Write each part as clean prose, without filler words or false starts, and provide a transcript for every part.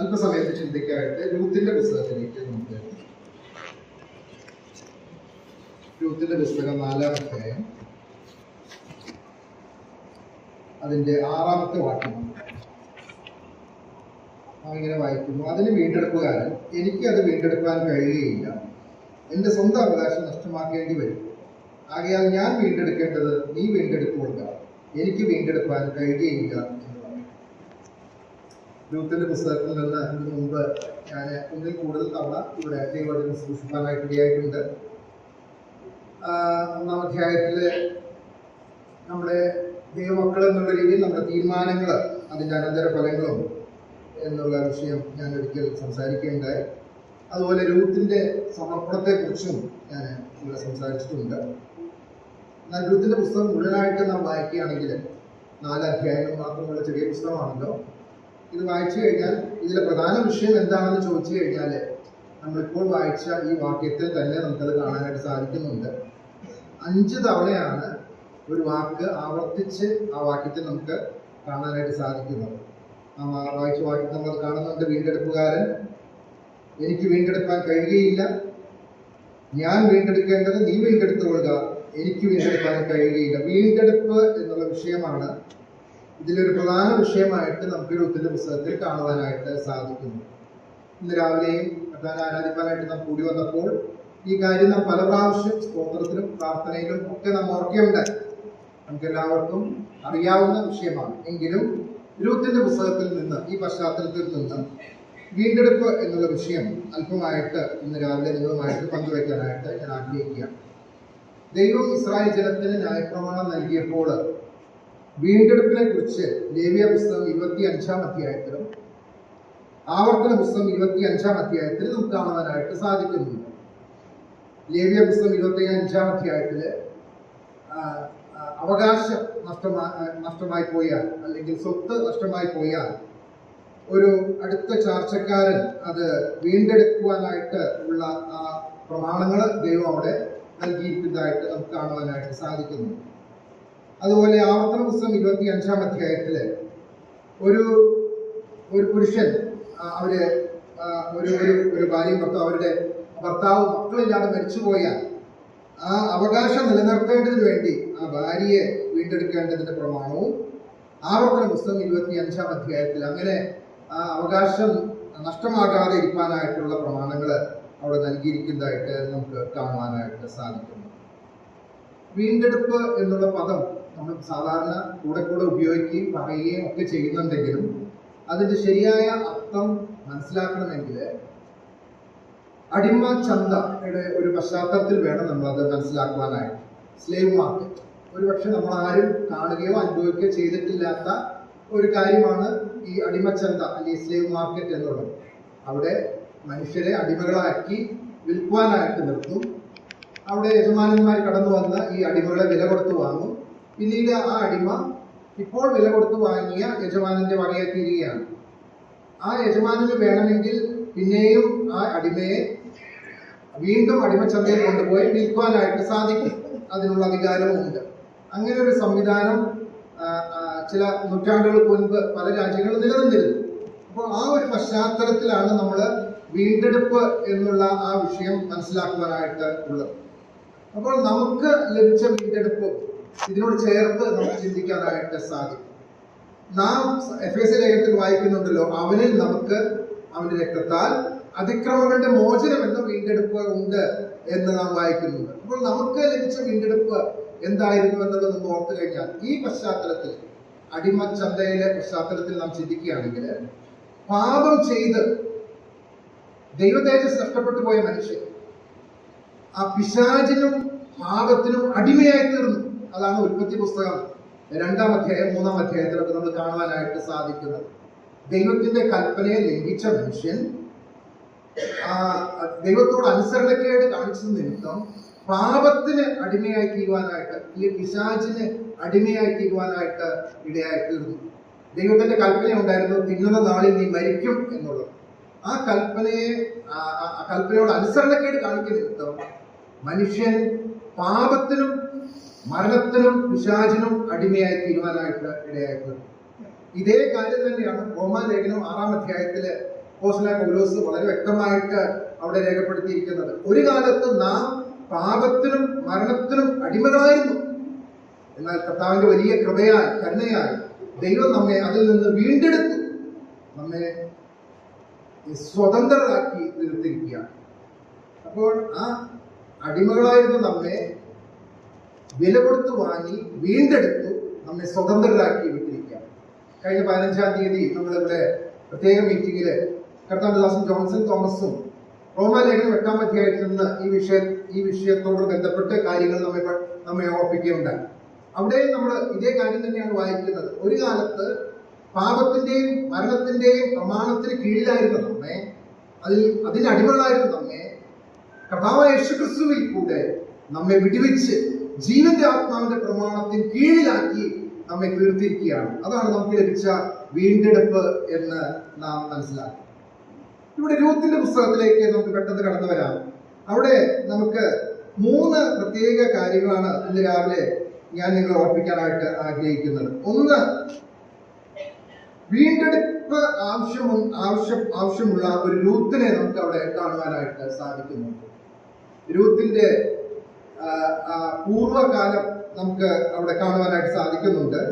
അല്പസമയത്ത് ചിന്തയ്ക്കായിട്ട് രൂത്തിന്റെ പുസ്തകത്തിലേക്ക് നമുക്ക് രൂത്തിന്റെ പുസ്തകം 4-ാം അധ്യായം അതിന്റെ 6-ാമത്തെ വാക്യം ഇങ്ങനെ വായിക്കുന്നു. അതിന് വീണ്ടെടുപ്പുകാരൻ എനിക്ക് അത് വീണ്ടെടുക്കാൻ കഴിയുകയില്ല, എൻ്റെ സ്വന്തം അവകാശം നഷ്ടമാക്കേണ്ടി വരും. ആകയാൽ ഞാൻ വീണ്ടെടുക്കേണ്ടത് നീ വീണ്ടെടുത്തുകൊള്ളുക, എനിക്ക് വീണ്ടെടുക്കാൻ കഴിയുകയില്ല എന്നതാണ്. രൂത്തിന്റെ പുസ്തകത്തിൽ നിന്ന് ഇതിനു മുമ്പ് ഞാൻ ഒന്നിൽ കൂടുതൽ തവണ ഇവിടെ ദൈവവചനം സൂക്ഷിക്കാനായിട്ട് ഇടയായിട്ടുണ്ട്. 1-ാം അധ്യായത്തിൽ നമ്മുടെ ദൈവമക്കൾ എന്നുള്ള രീതിയിൽ നമ്മുടെ തീരുമാനങ്ങൾ, അതിൻ്റെ അനന്തരഫലങ്ങളും എന്നുള്ള വിഷയം ഞാൻ ഒരിക്കൽ സംസാരിക്കുകയുണ്ടായി. അതുപോലെ രൂത്തിന്റെ സമർപ്പണത്തെക്കുറിച്ചും ഞാൻ ഇവിടെ സംസാരിച്ചിട്ടുണ്ട്. എന്നാൽ രൂത്തിന്റെ പുസ്തകം മുഴുവനായിട്ട് നാം വായിക്കുകയാണെങ്കിൽ 4 അധ്യായങ്ങൾ മാത്രമുള്ള ചെറിയ പുസ്തകമാണല്ലോ. ഇത് വായിച്ചു കഴിഞ്ഞാൽ ഇതിലെ പ്രധാന വിഷയം എന്താണെന്ന് ചോദിച്ചു കഴിഞ്ഞാൽ നമ്മളിപ്പോൾ വായിച്ച ഈ വാക്യത്തിൽ തന്നെ നമുക്കത് കാണാനായിട്ട് സാധിക്കുന്നുണ്ട്. 5 തവണയാണ് ഒരു വാക്ക് ആവർത്തിച്ച് ആ വാക്യത്തിൽ നമുക്ക് കാണാനായിട്ട് സാധിക്കുന്നത്. വായിച്ച വാക്യത്തിൽ നമ്മൾ കാണുന്നുണ്ട്, വീണ്ടെടുപ്പുകാരൻ എനിക്ക് വീണ്ടെടുക്കാൻ കഴിയുകയില്ല, ഞാൻ വീണ്ടെടുക്കേണ്ടത് നീ വീണ്ടെടുത്തുകൊള്ളുക, എനിക്ക് വീണ്ടെടുക്കാൻ കഴിയുകയില്ല. വീണ്ടെടുപ്പ് എന്നുള്ള വിഷയമാണ് ഇതിലൊരു പ്രധാന വിഷയമായിട്ട് നമുക്ക് രൂത്തിന്റെ പുസ്തകത്തിൽ കാണുവാനായിട്ട് സാധിക്കുന്നു. ഇന്ന് രാവിലെയും പ്രധാന ആരാധിക്കാനായിട്ട് നാം കൂടി വന്നപ്പോൾ ഈ കാര്യം നാം പല പ്രാവശ്യം സ്തോത്രത്തിലും പ്രാർത്ഥനയിലും ഒക്കെ നാം ഓർക്കുകയുണ്ടായി. നമുക്ക് എല്ലാവർക്കും അറിയാവുന്ന വിഷയമാണ്. എങ്കിലും രൂത്തിന്റെ പുസ്തകത്തിൽ നിന്ന്, ഈ പശ്ചാത്തലത്തിൽ നിന്ന് വീണ്ടെടുപ്പ് എന്നുള്ള വിഷയം അല്പമായിട്ട് ഇന്ന് രാവിലെ നിങ്ങളുമായിട്ട് പങ്കുവയ്ക്കാനായിട്ട് ഞാൻ ആഗ്രഹിക്കുകയാണ്. ദൈവം ഇസ്രായേൽ ജനത്തിന് ന്യായപ്രമാണം നൽകിയപ്പോൾ വീണ്ടെടുപ്പിനെ കുറിച്ച് ലേവ്യ പുസ്തകം 25-ാം അധ്യായത്തിലും ആവർത്തന പുസ്തകം 25-ാം അധ്യായത്തിലും നമുക്ക് കാണുവാനായിട്ട് സാധിക്കുന്നുണ്ട്. ലേവ്യ പുസ്തകം 25-ാം അധ്യായത്തിൽ അവകാശം നഷ്ടമായി പോയാൽ, അല്ലെങ്കിൽ സ്വത്ത് നഷ്ടമായി പോയാൽ ഒരു അടുത്ത ചാർച്ചക്കാരൻ അത് വീണ്ടെടുക്കുവാനായിട്ട് ഉള്ള ആ പ്രമാണങ്ങൾ ദൈവം അവിടെ നൽകിയിരിക്കുന്നതായിട്ട് നമുക്ക് കാണുവാനായിട്ട് സാധിക്കുന്നു. അതുപോലെ ആവർത്തന പുസ്തകം 25-ാം അധ്യായത്തിൽ ഒരു പുരുഷൻ ഒരു ഭാര്യയും അവരുടെ ഭർത്താവ് മക്കളില്ലാതെ മരിച്ചുപോയാൽ ആ അവകാശം നിലനിർത്തേണ്ടതിന് വേണ്ടി ആ ഭാര്യയെ വീണ്ടെടുക്കേണ്ടതിന്റെ പ്രമാണവും ആവർത്തന പുസ്തകം 25-ാം അധ്യായത്തിൽ അങ്ങനെ ആ അവകാശം നഷ്ടമാകാതെ ഇരിക്കാനായിട്ടുള്ള പ്രമാണങ്ങൾ അവിടെ നൽകിയിരിക്കുന്നതായിട്ട് നമുക്ക് കാണുവാനായിട്ട് സാധിക്കുന്നു. വീണ്ടെടുപ്പ് എന്നുള്ള പദം നമ്മൾ സാധാരണ കൂടെ ഉപയോഗിക്കുകയും പറയുകയും ഒക്കെ ചെയ്യുന്നുണ്ടെങ്കിലും അതിന്റെ ശരിയായ അർത്ഥം മനസ്സിലാക്കണമെങ്കിൽ അടിമ ചന്തയുടെ ഒരു പശ്ചാത്തലത്തിൽ വേണം നമ്മളത് മനസ്സിലാക്കുവാനായിട്ട്. സ്ലേവ് മാർക്കറ്റ് ഒരുപക്ഷെ നമ്മൾ ആരും കാണുകയോ അനുഭവിക്കുകയോ ചെയ്തിട്ടില്ലാത്ത ഒരു കാര്യമാണ് ഈ അടിമച്ചന്ത അല്ലെങ്കിൽ സ്ലേവ് മാർക്കറ്റ് എന്നുള്ളത്. അവിടെ മനുഷ്യരെ അടിമകളാക്കി വിൽക്കുവാനായിട്ട് നിർത്തും. അവിടെ യജമാനന്മാർ കടന്നു വന്ന് ഈ അടിമകളെ വില കൊടുത്ത് വാങ്ങും. പിന്നീട് ആ അടിമ ഇപ്പോൾ വില കൊടുത്ത് വാങ്ങിയ യജമാനന്റെ വകയായി തീരുകയാണ്. ആ യജമാനന് വേണമെങ്കിൽ പിന്നെയും ആ അടിമയെ വീണ്ടും അടിമച്ചന്തയിൽ കൊണ്ടുപോയി വിൽക്കുവാനായിട്ട് സാധിക്കും. അതിനുള്ള അധികാരവുമുണ്ട്. അങ്ങനെ ഒരു സംവിധാനം ചില നൂറ്റാണ്ടുകൾക്ക് മുൻപ് പല രാജ്യങ്ങളും നിലനിന്നിരുന്നു. അപ്പോൾ ആ ഒരു പശ്ചാത്തലത്തിലാണ് നമ്മൾ വീണ്ടെടുപ്പ് എന്നുള്ള ആ വിഷയം മനസ്സിലാക്കുവാനായിട്ട് ഉള്ളത്. അപ്പോൾ നമുക്ക് ലഭിച്ച വീണ്ടെടുപ്പ് ഇതിനോട് ചേർത്ത് നമുക്ക് ചിന്തിക്കാനായിട്ട് സാധിക്കും. നാം എഫേസ്യ ലേഖനത്തിൽ വായിക്കുന്നുണ്ടല്ലോ, അവനിൽ നമുക്ക് അവന്റെ രക്തത്താൽ അതിക്രമങ്ങളുടെ മോചനം എന്ന വീണ്ടെടുപ്പ് ഉണ്ട് എന്ന് നാം വായിക്കുന്നുണ്ട്. അപ്പോൾ നമുക്ക് ലഭിച്ച വീണ്ടെടുപ്പ് എന്തായിരുന്നു എന്നുള്ളത് നമ്മൾ ഓർത്തു കഴിഞ്ഞാൽ, ഈ പശ്ചാത്തലത്തിൽ അടിമച്ചന്തയിലെ പശ്ചാത്തലത്തിൽ നാം ചിന്തിക്കുകയാണെങ്കിൽ, പാപം ചെയ്ത് ദൈവതേജസ് നഷ്ടപ്പെട്ടു പോയ മനുഷ്യൻ ആ പിശാചിനും പാപത്തിനും അടിമയായി തീർന്നു. അതാണ് ഉൽപ്പത്തി പുസ്തകം 2-ാം അധ്യായം 3-ാം അധ്യായത്തിലൊക്കെ നമ്മൾ കാണുവാനായിട്ട് സാധിക്കുന്നത്. ദൈവത്തിന്റെ കൽപ്പനയെ ലംഘിച്ച മനുഷ്യൻ ദൈവത്തോട് അനുസരണക്കേട് കാണിച്ച നിമിത്തം പാപത്തിന് അടിമയായി തീരുവാനായിട്ട്, ഈ പിശാചിന് അടിമയായി തീരുവാനായിട്ട് ഇടയായി തീർന്നു. ദൈവത്തിന്റെ കൽപ്പന ഉണ്ടായിരുന്നു, തിന്നുന്ന നാളിൽ നീ മരിക്കും എന്നുള്ളത്. ആ കൽപ്പനയോട് അനുസരണക്കേട് കാണിക്കുന്ന നിമിത്തം മനുഷ്യൻ പാപത്തിനും മരണത്തിനും പിശാചിനും അടിമയായി തീരുവാനായിട്ട് ഇടയായി തീർന്നു. ഇതേ കാര്യം തന്നെയാണ് റോമാലേഖനം 6-ാം അധ്യായത്തില് അപ്പോസ്തലനായ പൗലോസ് വളരെ വ്യക്തമായിട്ട് അവിടെ രേഖപ്പെടുത്തിയിരിക്കുന്നത്. ഒരു കാലത്ത് നാം പാപത്തിനും മരണത്തിനും അടിമകളായിരുന്നു. എന്നാൽ കർത്താവിന്റെ വലിയ കൃപയാൽ കരുണയാൽ ദൈവം നമ്മെ അതിൽ നിന്ന് വീണ്ടെടുത്തു, നമ്മെ സ്വതന്ത്രരാക്കി നിർത്തിയിരിക്കുകയാണ്. അപ്പോൾ ആ അടിമകളായിരുന്ന നമ്മെ വില കൊടുത്ത് വാങ്ങി വീണ്ടെടുത്തു, നമ്മെ സ്വതന്ത്രരാക്കി വിട്ടിരിക്കുകയാണ്. കഴിഞ്ഞ 15-ാം തീയതി നമ്മളിവിടെ പ്രത്യേക മീറ്റിംഗില് കർത്താവിന്റെ ദാസൻ ജോൺസൺ തോമസും റോമാലേഖനം 8-ാം അധ്യായത്തിൽ നിന്ന് ഈ വിഷയത്തോട് ബന്ധപ്പെട്ട് കാര്യങ്ങൾ നമ്മെ ഓർപ്പിക്കുകയുണ്ടായി. അവിടെ നമ്മൾ ഇതേ കാര്യം തന്നെയാണ് വായിക്കുന്നത്. ഒരു കാലത്ത് പാപത്തിന്റെയും മരണത്തിന്റെയും പ്രമാണത്തിന് കീഴിലായിരുന്ന നമ്മെ, അതിന് അടിമകളായിരുന്ന നമ്മെ കർത്താവായ യേശുക്രിസ്തുവിൽ കൂടെ നമ്മെ വിടുവിച്ച് ജീവന്റെ ആത്മാവിന്റെ പ്രമാണത്തിന് കീഴിലാക്കി നമ്മെ തീർത്തിരിക്കുകയാണ്. അതാണ് നമുക്ക് ലഭിച്ച വീണ്ടെടുപ്പ് എന്ന് നാം മനസ്സിലാക്കി. ഇവിടെ രൂത്തിന്റെ പുസ്തകത്തിലേക്ക് നമുക്ക് പെട്ടെന്ന് കടന്നു വരാം. അവിടെ നമുക്ക് 3 പ്രത്യേക കാര്യങ്ങളാണ് ഇന്ന് രാവിലെ ഞാൻ നിങ്ങളെ ഓർപ്പിക്കാനായിട്ട് ആഗ്രഹിക്കുന്നത്. ഒന്ന്, വീണ്ടെടുപ്പ് ആവശ്യമുള്ള ഒരു രൂത്തിനെ നമുക്ക് അവിടെ കാണുവാനായിട്ട് സാധിക്കുന്നു. രൂത്തിന്റെ പൂർവ്വകാലം നമുക്ക് അവിടെ കാണുവാനായിട്ട് സാധിക്കുന്നുണ്ട്.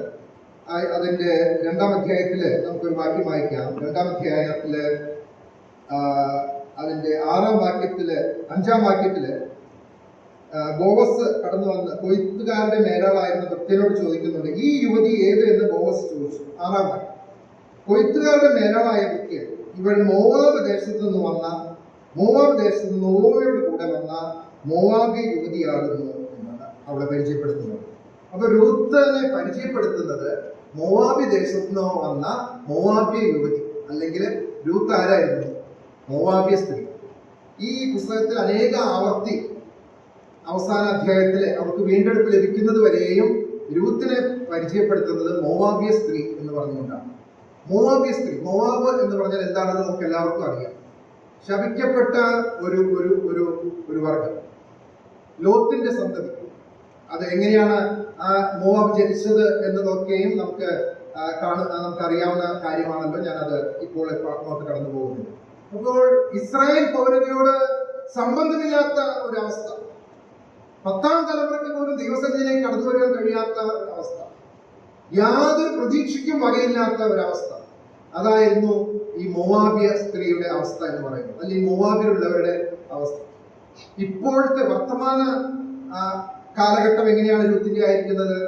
അതിന്റെ 2-ാം അധ്യായത്തില് നമുക്കൊരു വാക്യം വായിക്കാം. 2-ാം അധ്യായത്തില് അതിന്റെ 6-ാം വാക്യത്തില് 5-ാം വാക്യത്തില് ബോവസ് കടന്നു വന്ന് കൊയ്ത്തുകാരുടെ മേലാളായിരുന്ന ഭൃത്യനോട് ചോദിക്കുന്നുണ്ട്, ഈ യുവതി ഏത് എന്ന് ബോവസ് ചോദിച്ചു. 6-ാം വാക്യം, കൊയ്ത്തുകാരുടെ മേലാളായ ഭൃത്യൻ, ഇവൾ മോവാബ് ദേശത്ത് നിന്ന് നോവയോട് കൂടെ വന്ന മോവാബി യുവതിയാകുന്നു എന്നാണ് അവിടെ പരിചയപ്പെടുത്തുന്നത്. അപ്പൊ രൂത്തിനെ പരിചയപ്പെടുത്തുന്നത് മോവാബി ദേശത്ത് നിന്ന് വന്ന മോവാബിയ യുവതി, അല്ലെങ്കിൽ രൂത്ത് ആരായിരുന്നു? മോവാബിയ സ്ത്രീ. ഈ പുസ്തകത്തിൽ അനേക ആവർത്തി അവസാന അധ്യായത്തില് അവർക്ക് വീണ്ടെടുപ്പ് ലഭിക്കുന്നത് വരെയും രൂത്തിനെ പരിചയപ്പെടുത്തുന്നത് മോവാബിയ സ്ത്രീ എന്ന് പറഞ്ഞുകൊണ്ടാണ്. മോവാബിയ സ്ത്രീ, മോവാബ് എന്ന് പറഞ്ഞാൽ എന്താണെന്ന് നമുക്ക് എല്ലാവർക്കും അറിയാം. ശപിക്കപ്പെട്ട ഒരു വർഗം, ലോത്തിന്റെ സന്തതി. അത് എങ്ങനെയാണ് ആ മോവാബ് ജനിച്ചത് എന്നതൊക്കെയും നമുക്കറിയാവുന്ന കാര്യമാണല്ലോ. ഞാനത് ഇപ്പോൾ അങ്ങോട്ട് കടന്നു പോകുന്നത്. അപ്പോൾ ഇസ്രായേൽ പൗരതയോട് സംബന്ധമില്ലാത്ത ഒരവസ്ഥ, 10-ാം തലമുറയ്ക്ക് പോലും ദൈവസന്നിധിയിലേക്ക് കടന്നു വരാൻ കഴിയാത്ത ഒരവസ്ഥ, യാതൊരു പ്രതീക്ഷയ്ക്കും വകയില്ലാത്ത ഒരവസ്ഥ, അതായിരുന്നു ഈ മോവാബിയ സ്ത്രീയുടെ അവസ്ഥ എന്ന് പറയുന്നത്, അല്ലെങ്കിൽ മോവാബിലുള്ളവരുടെ അവസ്ഥ. ഇപ്പോഴത്തെ വർത്തമാന കാലഘട്ടം എങ്ങനെയാണ് രൂത്തിന്റെ ആയിരിക്കുന്നത്?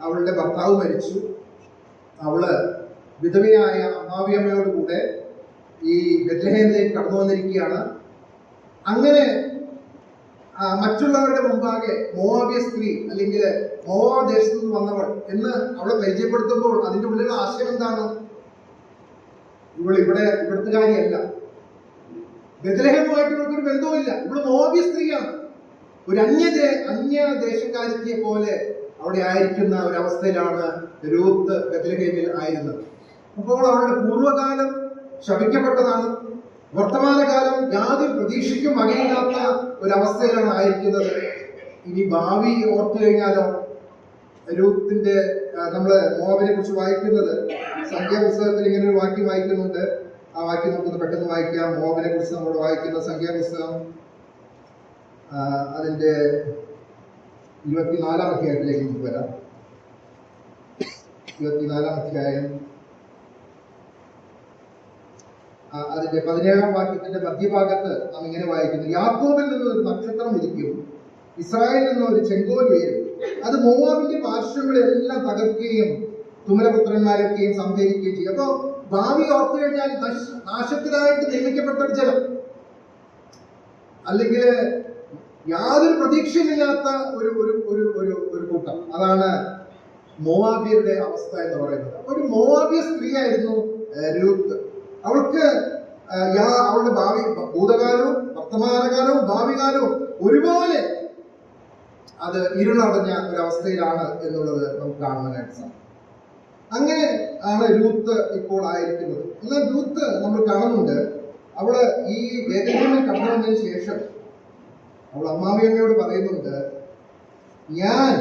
അവളുടെ ഭർത്താവ് മരിച്ചു, അവള് വിധവയായ അമ്മാവിയമ്മയോട് കൂടെ ഈ ബെത്ലഹേമിലേക്ക് കടന്നു വന്നിരിക്കുകയാണ്. അങ്ങനെ മറ്റുള്ളവരുടെ മുമ്പാകെ മോവാബിയ സ്ത്രീ, അല്ലെങ്കിൽ മോവാബ് ദേശത്ത് നിന്ന് വന്നവൾ എന്ന് അവളെ പരിചയപ്പെടുത്തുമ്പോൾ അതിന്റെ ഉള്ളിലുള്ള ആശയം എന്താണ്? ഇവിടുത്തുകാരിയല്ല, ബെത്ലഹേമുമായിട്ട് ഇവൾക്കൊരു ബന്ധവുമില്ല, ഇവള് മോവാബിയ സ്ത്രീയാണ്. ഒരു അന്യദേശക്കാരിയെ പോലെ അവിടെ ആയിരിക്കുന്ന ഒരവസ്ഥയിലാണ് രൂത്ത് ബെത്ലഹേമിൽ ആയിരുന്നത്. അപ്പോൾ അവളുടെ പൂർവ്വകാലം ശപിക്കപ്പെട്ടതാണ്, വർത്തമാനകാലം യാതൊരു പ്രതീക്ഷയ്ക്കും വകയില്ലാത്ത ഒരവസ്ഥയിലാണ് ആയിരിക്കുന്നത്. ഇനി ഭാവി ഓർത്തു കഴിഞ്ഞാലോ, രൂത്തിന്റെ നമ്മള് മോവാബിനെ കുറിച്ച് വായിക്കുന്നത് സംഖ്യാപുസ്തകത്തിൽ ഇങ്ങനെ ഒരു വാക്യം വായിക്കുന്നുണ്ട്. ആ വാക്യം നമുക്കൊന്ന് പെട്ടെന്ന് വായിക്കാം. മോവാബിനെ കുറിച്ച് നമ്മൾ വായിക്കുന്ന സംഖ്യാപുസ്തകം അതിന്റെ 24-ാം അധ്യായത്തിലേക്ക് നമുക്ക് വരാം. 24-ാം അധ്യായം അതിന്റെ 17-ാം വാക്യത്തിന്റെ മധ്യഭാഗത്ത് നാം ഇങ്ങനെ വായിക്കുന്നു, യാക്കോബിൽ നിന്ന് ഒരു നക്ഷത്രം ഉദിക്കും, ഇസ്രായേലിൽ നിന്ന് ഒരു ചെങ്കോൽ ഉയരും, അത് മോവാബിന്റെ പാർശ്വങ്ങളെല്ലാം തകർക്കുകയും തുമലപുത്രന്മാരൊക്കെയും സംഹരിക്കുകയും ചെയ്യും. അപ്പൊ ഭാവി ഓർത്തു കഴിഞ്ഞാൽ നാശത്തിനായിട്ട് നിയമിക്കപ്പെട്ട ഒരു ജനം, അല്ലെങ്കിൽ യാതൊരു പ്രതീക്ഷയുമില്ലാത്ത ഒരു കൂട്ടം, അതാണ് മോവാബിയരുടെ അവസ്ഥ എന്ന് പറയുന്നത്. ഒരു മോവാബിയ സ്ത്രീയായിരുന്നു രൂത്ത്. അവൾക്ക് അവളുടെ ഭൂതകാലവും വർത്തമാനകാലവും ഭാവി കാലവും ഒരുപോലെ അത് ഇരുളടഞ്ഞ ഒരവസ്ഥയിലാണ് എന്നുള്ളത് നമുക്ക് കാണുവാനായിട്ട് സാധിക്കും. അങ്ങനെ ആണ് രൂത്ത് ഇപ്പോൾ ആയിരിക്കുന്നത്. എന്നാൽ രൂത്ത് നമ്മൾ കാണുന്നുണ്ട്, അവള് ഈ ബേത്ലഹേമിൽ കടന്നു വന്നതിന് ശേഷം അവൾ അമ്മാവിയമ്മയോട് പറയുന്നുണ്ട്, ഞാൻ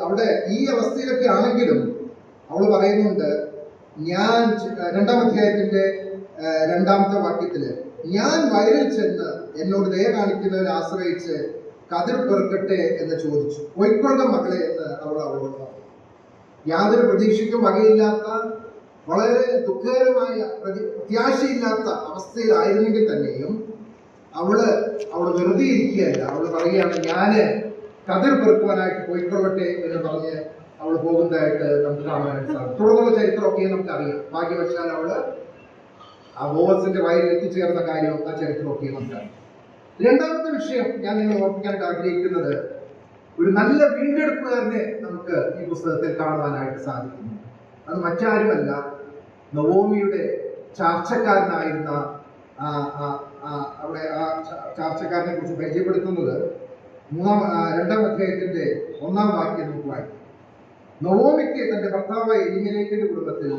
അവിടെ ഈ അവസ്ഥയിലൊക്കെ ആണെങ്കിലും അവൾ പറയുന്നുണ്ട്, ഞാൻ 2-ാം അധ്യായത്തിന്റെ രണ്ടാമത്തെ വാക്യത്തില് ഞാൻ വയലിൽ ചെന്ന് എന്നോട് ദയ കാണിക്കുന്നവരെ ആശ്രയിച്ച് കതിർ പെറുക്കട്ടെ എന്ന് ചോദിച്ചു. പൊയ്ക്കൊള്ളുക മകളെ എന്ന് അവളോട് പറഞ്ഞു. യാതൊരു പ്രതീക്ഷയ്ക്കും വകയില്ലാത്ത, വളരെ ദുഃഖകരമായ, പ്രത്യാശയില്ലാത്ത അവസ്ഥയിലായിരുന്നെങ്കിൽ തന്നെയും അവള് വെറുതെ ഇരിക്കുകയല്ല. അവള് പറയുകയാണ്, ഞാന് കതിർ പെറുക്കുവാനായിട്ട് പോയിക്കൊള്ളട്ടെ എന്ന് പറഞ്ഞ് അവൾ പോകുന്നതായിട്ട് നമുക്ക് കാണാനായിട്ട് സാധിക്കും. തുടർന്നുള്ള ചരിത്രമൊക്കെ നമുക്കറിയാം. ഭാഗ്യവശാൽ അവള് ആ ബോവസിന്റെ വയലിൽ എത്തിച്ചേർന്ന കാര്യം, ആ ചരിത്രമൊക്കെ നമുക്കറിയാം. രണ്ടാമത്തെ വിഷയം ഞാൻ നിങ്ങൾ ഓർപ്പിക്കാനായിട്ട് ആഗ്രഹിക്കുന്നത്, ഒരു നല്ല വീണ്ടെടുപ്പുകാരനെ നമുക്ക് ഈ പുസ്തകത്തിൽ കാണുവാനായിട്ട് സാധിക്കുന്നു. അത് മറ്റാരുമല്ല, നവോമിയുടെ ചാർച്ചക്കാരനായിരുന്ന അവിടെ ആ ചാർച്ചക്കാരനെ കുറിച്ച് പരിചയപ്പെടുത്തുന്നത് രണ്ടാം അധ്യായത്തിന്റെ 1-ാം വാക്യം നമുക്ക് വായിക്കും. നവോമിക്ക് തന്റെ ഭർത്താവായ എലിമേലെക്കിന്റെ കുടുംബത്തിൽ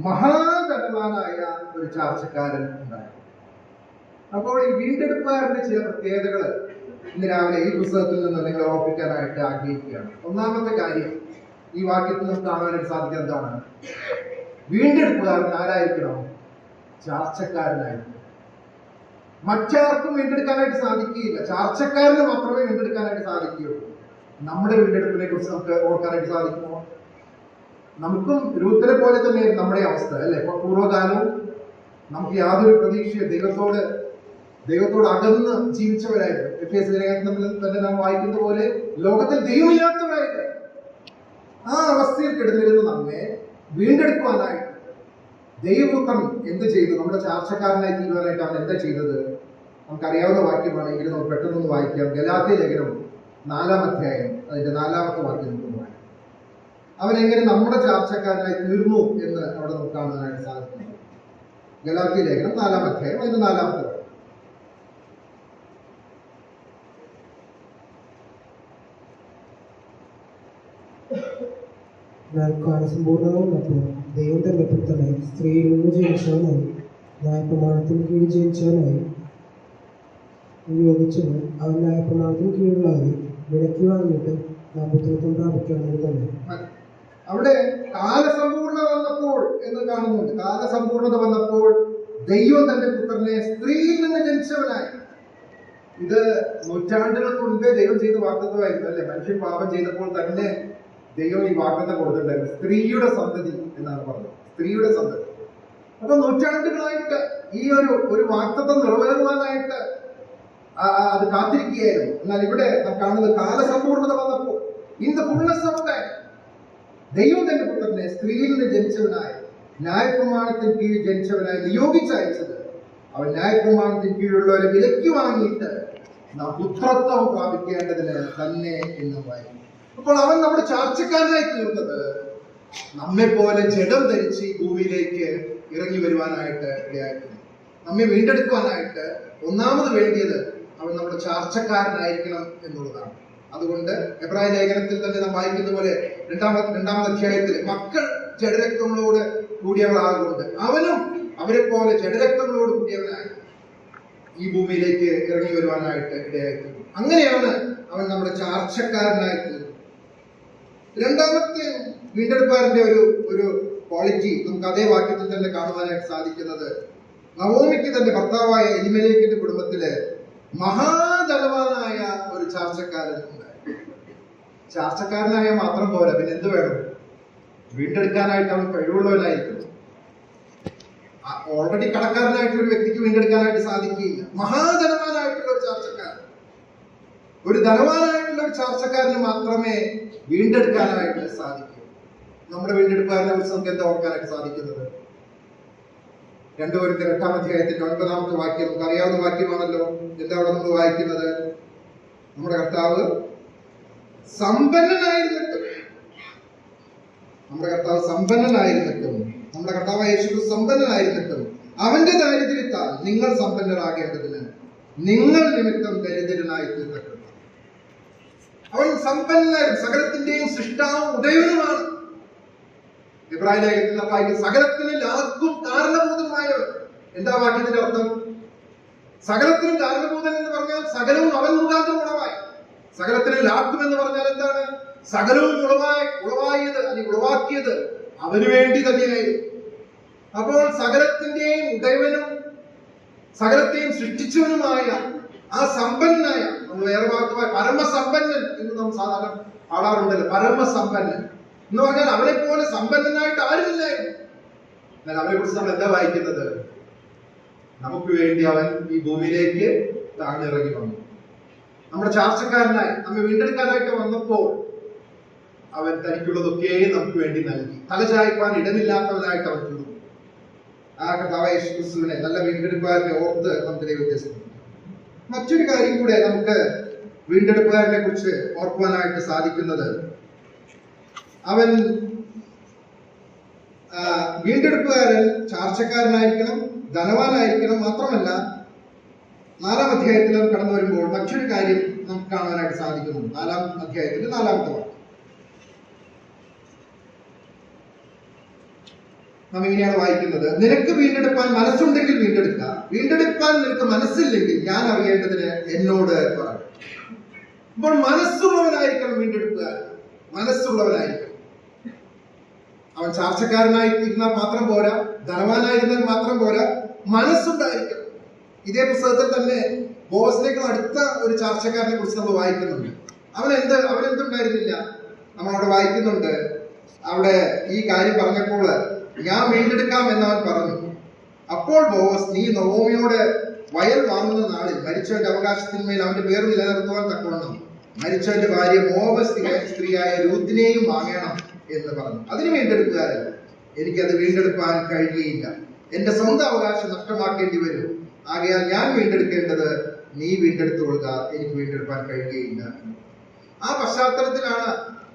മഹാധനവാനായ ഒരു ചാർച്ചക്കാരൻ ഉണ്ടായിരുന്നു. അപ്പോൾ ഈ വീണ്ടെടുപ്പുകാരന്റെ ചില പ്രത്യേകതകൾ ഇന്ന് രാവിലെ ഈ പുസ്തകത്തിൽ നിന്ന് നിങ്ങൾ ഓർപ്പിക്കാനായിട്ട് ആഗ്രഹിക്കുകയാണ്. ഒന്നാമത്തെ കാര്യം ഈ വാക്യത്തിൽ നമുക്ക് കാണാനായിട്ട് സാധിക്കുക എന്താണ്? വീണ്ടെടുപ്പുകാരൻ ആരായിരിക്കണം? ചാർച്ചക്കാരനായിരിക്കണം. മറ്റാർക്കും വീണ്ടെടുക്കാനായിട്ട് സാധിക്കുകയില്ല. ചാർച്ചക്കാരന് മാത്രമേ വീണ്ടെടുക്കാനായിട്ട് സാധിക്കുകയുള്ളൂ. നമ്മുടെ വീണ്ടെടുപ്പിനെ കുറിച്ച് നമുക്ക് ഓർക്കാനായിട്ട് സാധിക്കുമോ? നമുക്കും രൂത്തിനെ പോലെ തന്നെ നമ്മുടെ അവസ്ഥ അല്ലെ? ഇപ്പൊ പൂർവ്വകാലവും നമുക്ക് യാതൊരു പ്രതീക്ഷയും ദൈവത്തോട് അകന്ന് ജീവിച്ചവരായിരുന്നു. എഫേസ്യ ലേഖനത്തിൽ തന്നെ നാം വായിക്കുന്ന പോലെ ലോകത്തിൽ ദൈവമില്ലാത്തവരായിരുന്നു. ആ അവസ്ഥയിൽ കിടന്നിരുന്ന നമ്മെ വീണ്ടെടുക്കുവാനായിട്ട് ദൈവപുത്രൻ എന്ത് ചെയ്തു? നമ്മുടെ ചാർച്ചക്കാരനായി തീരുവാനായിട്ട് അവൻ എന്താ ചെയ്തത്? നമുക്കറിയാവുന്ന വാക്യമാണെങ്കിൽ നമുക്ക് പെട്ടെന്നൊന്ന് വായിക്കാം. ഗലാത്യ ലേഖനം 4-ാം അധ്യായം അതിന്റെ 4-ാമത്തെ വാക്യം നമുക്ക് വായിക്കാം. അവൻ എങ്ങനെ നമ്മുടെ ചാർച്ചക്കാരനായി തീർന്നു എന്ന് അവിടെ നമുക്ക് കാണുവാനായിട്ട് സാധിക്കുന്നു. ഗലാത്യ ലേഖനം 4-ാം അധ്യായം അതിന്റെ 4-ാമത്തെ വാക്യം. കാലസമ്പൂർണ്ണത വന്നപ്പോൾ ദൈവം തന്റെ പുത്രനെ സ്ത്രീയിൽ നിന്ന് ജനിച്ചവനായി ന്യായപ്രമാണത്തിന് കീഴിൽ ജനിച്ചവനായി നിയോഗിച്ചത് അവൻ ന്യായപ്രമാണത്തിന് കീഴിലുള്ളവരെ വിലക്കി വാങ്ങിയിട്ട് നാം പുത്രത്വം പ്രാപിക്കാമെന്ന് തന്നെ. അവിടെ കാലസമ്പൂർണ്ണത വന്നപ്പോൾ എന്ന് കാണുന്നുണ്ട്. കാലസമ്പൂർണ്ണത വന്നപ്പോൾ ദൈവം തന്റെ പുത്രനെ സ്ത്രീയിൽ നിന്ന് ജനിച്ചവനായി. ഇത് നൂറ്റാണ്ടുകൾക്ക് മുൻപേ ദൈവം ചെയ്ത വാഗ്ദത്തമായിരുന്നു അല്ലെ? മനുഷ്യൻ പാപം ചെയ്തപ്പോൾ തന്നെ ദൈവം ഈ വാഗ്ദത്തം കൊടുത്തിട്ടുണ്ടായിരുന്നു. സ്ത്രീയുടെ സന്തതി എന്നാണ് പറഞ്ഞത്. സ്ത്രീയുടെ സന്തതി. അപ്പൊ നൂറ്റാണ്ടുകളായിട്ട് ഈ ഒരു വാഗ്ദത്തം നിറവേറുവാനായിട്ട് അത് കാത്തിരിക്കുകയായിരുന്നു. എന്നാൽ ഇവിടെ നാം കാണുന്നത് കാലസമ്പൂർണ്ണത വന്നപ്പോൾ, in the fullness of time, ദൈവം തന്റെ പുത്രനെ സ്ത്രീയിൽ നിന്ന് ജനിച്ചവനായി ന്യായപ്രമാണത്തിന് കീഴിൽ ജനിച്ചവനായി നിയോഗിച്ചയച്ചത് അവൻ ന്യായപ്രമാണത്തിന് കീഴിലുള്ളവരെ വിലക്കി വാങ്ങിയിട്ട് നാം പുത്രത്വം പ്രാപിക്കേണ്ടതിന് തന്നെ എന്ന് വായിക്കും. അപ്പോൾ അവൻ നമ്മുടെ ചാർച്ചക്കാരനായി തീർന്നത് നമ്മെ പോലെ ജഡം ധരിച്ച് ഈ ഭൂമിയിലേക്ക് ഇറങ്ങി വരുവാനായിട്ട് ഇടയായിട്ടുണ്ട്. നമ്മെ വീണ്ടെടുക്കുവാനായിട്ട് ഒന്നാമത് വേണ്ടിയത് അവൻ നമ്മുടെ ചാർച്ചക്കാരനായിരിക്കണം എന്നുള്ളതാണ്. അതുകൊണ്ട് എബ്രായ ലേഖനത്തിൽ തന്നെ നാം വായിക്കുന്ന പോലെ രണ്ടാമത്തെ അധ്യായത്തിൽ മക്കൾ ജഡരക്തങ്ങളോട് കൂടിയവളാകൊണ്ട് അവനും അവരെ പോലെ ജഡരക്തങ്ങളോട് കൂടിയവനായി ഈ ഭൂമിയിലേക്ക് ഇറങ്ങി വരുവാനായിട്ട് ഇടയായിട്ടുണ്ട്. അങ്ങനെയാണ് അവൻ നമ്മുടെ ചാർച്ചക്കാരനായി തീർന്നത്. രണ്ടാമത്തെ വീണ്ടെടുപ്പുകാരന്റെ ഒരു ക്വാളിറ്റി നമുക്ക് അതേ വാക്യത്തിൽ തന്നെ കാണുവാനായിട്ട് സാധിക്കുന്നത്, നവോമിക്ക് തന്റെ ഭർത്താവായ എലിമേലെക്കിന്റെ കുടുംബത്തില് മഹാധനവാനായ ഒരു ചാർച്ചക്കാരൻ ഉണ്ടായി. ചാർച്ചക്കാരനായ മാത്രം പോരാ, പിന്നെ എന്ത് വേണം? വീണ്ടെടുക്കാനായിട്ട് അവൻ കഴിവുള്ളവനായിരിക്കണം. ഓൾറെഡി കടക്കാരനായിട്ടുള്ള ഒരു വ്യക്തിക്ക് വീണ്ടെടുക്കാനായിട്ട് സാധിക്കുകയില്ല. മഹാധനവാനായിട്ടുള്ള ഒരു ചാർച്ചക്കാരൻ, ഒരു ധനവാനായിട്ടുള്ള ഒരു ചാർച്ചക്കാരന് മാത്രമേ വീണ്ടെടുക്കാനായിട്ട് സാധിക്കൂ. നമ്മുടെ വീണ്ടെടുപ്പുകാരനെ കുറിച്ച് നമുക്ക് എന്താ ഓർക്കാനായിട്ട് സാധിക്കുന്നത്? 2 കൊരിന്ത്യർ 8-ാം അധ്യായത്തിന്റെ 9-ാമത്തെ വാക്യം നമുക്ക് അറിയാവുന്ന വാക്യമാണല്ലോ. എന്താ അവിടെ നമ്മൾ വായിക്കുന്നത്? നമ്മുടെ കർത്താവ് സമ്പന്നനായിരുന്നിട്ടും, നമ്മുടെ കർത്താവ് യേശു സമ്പന്നനായിരുന്നിട്ടും അവന്റെ ദാരിദ്ര്യത്താൽ നിങ്ങൾ സമ്പന്നരാകേണ്ടതിന് നിങ്ങൾ നിമിത്തം ദരിദ്രനായി തീർന്നിട്ടുണ്ട്. അവൻ സമ്പന്നനായിരുന്നു, സകലത്തിന്റെയും സൃഷ്ടാവും ഉദയവനുമാണ്. ഇബ്രായ ലേഖനത്തിൽ വായിക്കും സകലത്തിന് ലാക്കും കാരണഭൂതമായവൻ. എന്താ വാക്യത്തിന്റെ അർത്ഥം? സകലത്തിനും കാരണഭൂതൻ എന്ന് പറഞ്ഞാൽ സകലവും അവൻ മുഖാന്തരം ഉളവായി. സകലത്തിന് ലാക്കും എന്ന് പറഞ്ഞാൽ എന്താണ്? സകലവും ഉളവായത് അല്ലെങ്കിൽ ഉളവാക്കിയത് അവന് വേണ്ടി തന്നെയായിരുന്നു. അപ്പോൾ സകലത്തിന്റെയും ഉടയവനും സകലത്തെയും സൃഷ്ടിച്ചവനുമായ ആ സമ്പന്നനായ, നമ്മൾ വേറെ വാക്കുമായ പരമസമ്പന്നൻ എന്ന് നമ്മൾ സാധാരണ പാടാറുണ്ടല്ലോ, പരമസമ്പന്നൻ എന്ന് പറഞ്ഞാൽ അവനെ പോലെ സമ്പന്നനായിട്ട് ആരുമില്ലായിരുന്നു. എന്നാൽ അവനെ കുറിച്ച് നമ്മൾ എന്താ വായിക്കുന്നത്? നമുക്ക് വേണ്ടി അവൻ ഈ ഭൂമിയിലേക്ക് താഴ്ന്നിറങ്ങി വന്നു. നമ്മുടെ ചാർച്ചക്കാരനായി നമ്മെ വീണ്ടെടുക്കാനായിട്ട് വന്നപ്പോൾ അവൻ തനിക്കുള്ളതൊക്കെ നമുക്ക് വേണ്ടി നൽകി. തലചായ്പാൻ ഇടമില്ലാത്തവനായിട്ട് അവൻ തീർന്നു. ആ കർത്താവായ യേശു ക്രിസ്തുവിനെ, നല്ല വീണ്ടെടുപ്പുകാരനെ ഓർത്ത് നമുക്ക് ദൈവത്തെ സ്തുതിക്കാം. മറ്റൊരു കാര്യം കൂടെ നമുക്ക് വീണ്ടെടുപ്പുകാരനെ കുറിച്ച് ഓർക്കുവാനായിട്ട് സാധിക്കുന്നത്, അവൻ വീണ്ടെടുപ്പുകാരൻ ചാർച്ചക്കാരനായിരിക്കണം, ധനവാനായിരിക്കണം. മാത്രമല്ല 4-ാം അധ്യായത്തിൽ കടന്നു വരുമ്പോൾ മറ്റൊരു കാര്യം നമുക്ക് കാണാനായിട്ട് സാധിക്കുന്നുണ്ട്. 4-ാം അധ്യായത്തിൽ 4-ാമത്തെ വാക്യം നാം ഇങ്ങനെയാണ് വായിക്കുന്നത്: നിനക്ക് വീണ്ടെടുപ്പാൻ മനസ്സുണ്ടെങ്കിൽ വീണ്ടെടുക്കുക, വീണ്ടെടുപ്പാൻ നിനക്ക് മനസ്സില്ലെങ്കിൽ ഞാൻ അറിയേണ്ടതിന് എന്നോട് പറയും. അപ്പോൾ മനസ്സുള്ളവനായിരിക്കണം വീണ്ടെടുപ്പുകാരൻ, മനസ്സുള്ളവനായിരിക്കണം. അവൻ ചാർച്ചക്കാരനായി ഇരുന്നാൽ മാത്രം പോരാ, ധനവാനായിരുന്നാൽ മാത്രം പോരാ, മനസ്സുണ്ടായിരിക്കണം. ഇതേ പുസ്തകത്തിൽ തന്നെ ബോസിനേക്കാൾ അടുത്ത ഒരു ചാർച്ചക്കാരനെ കുറിച്ച് നമ്മൾ വായിക്കുന്നുണ്ട്. അവനെന്തുണ്ടായിരുന്നില്ല? നമ്മൾ അവിടെ വായിക്കുന്നുണ്ട്. അവിടെ ഈ കാര്യം പറഞ്ഞപ്പോൾ ഞാൻ വീണ്ടെടുക്കാം എന്നവൻ പറഞ്ഞു. അപ്പോൾ ബോസ്, നീ നൊവോമിയോട് വയൽ വാങ്ങുന്ന നാളിൽ മരിച്ചവന്റെ അവകാശത്തിന്മേൽ അവന്റെ പേര് നിലനിർത്തുവാൻ തക്കവണ്ണം മരിച്ചവന്റെ ഭാര്യ മോവാബ് സ്ത്രീയായ രൂത്തിനെയും വാങ്ങണം എന്ന് പറഞ്ഞു. അതിന് വീണ്ടെടുക്കുകാരൻ, എനിക്കത് വീണ്ടെടുക്കാൻ കഴിയുകയില്ല, എന്റെ സ്വന്തം അവകാശം നഷ്ടമാക്കേണ്ടി വരും. ആകയാൽ ഞാൻ വീണ്ടെടുക്കേണ്ടത് നീ വീണ്ടെടുത്തുകൊള്ളുക, എനിക്ക് വീണ്ടെടുക്കാൻ കഴിയുകയില്ല. ആ പശ്ചാത്തലത്തിലാണ്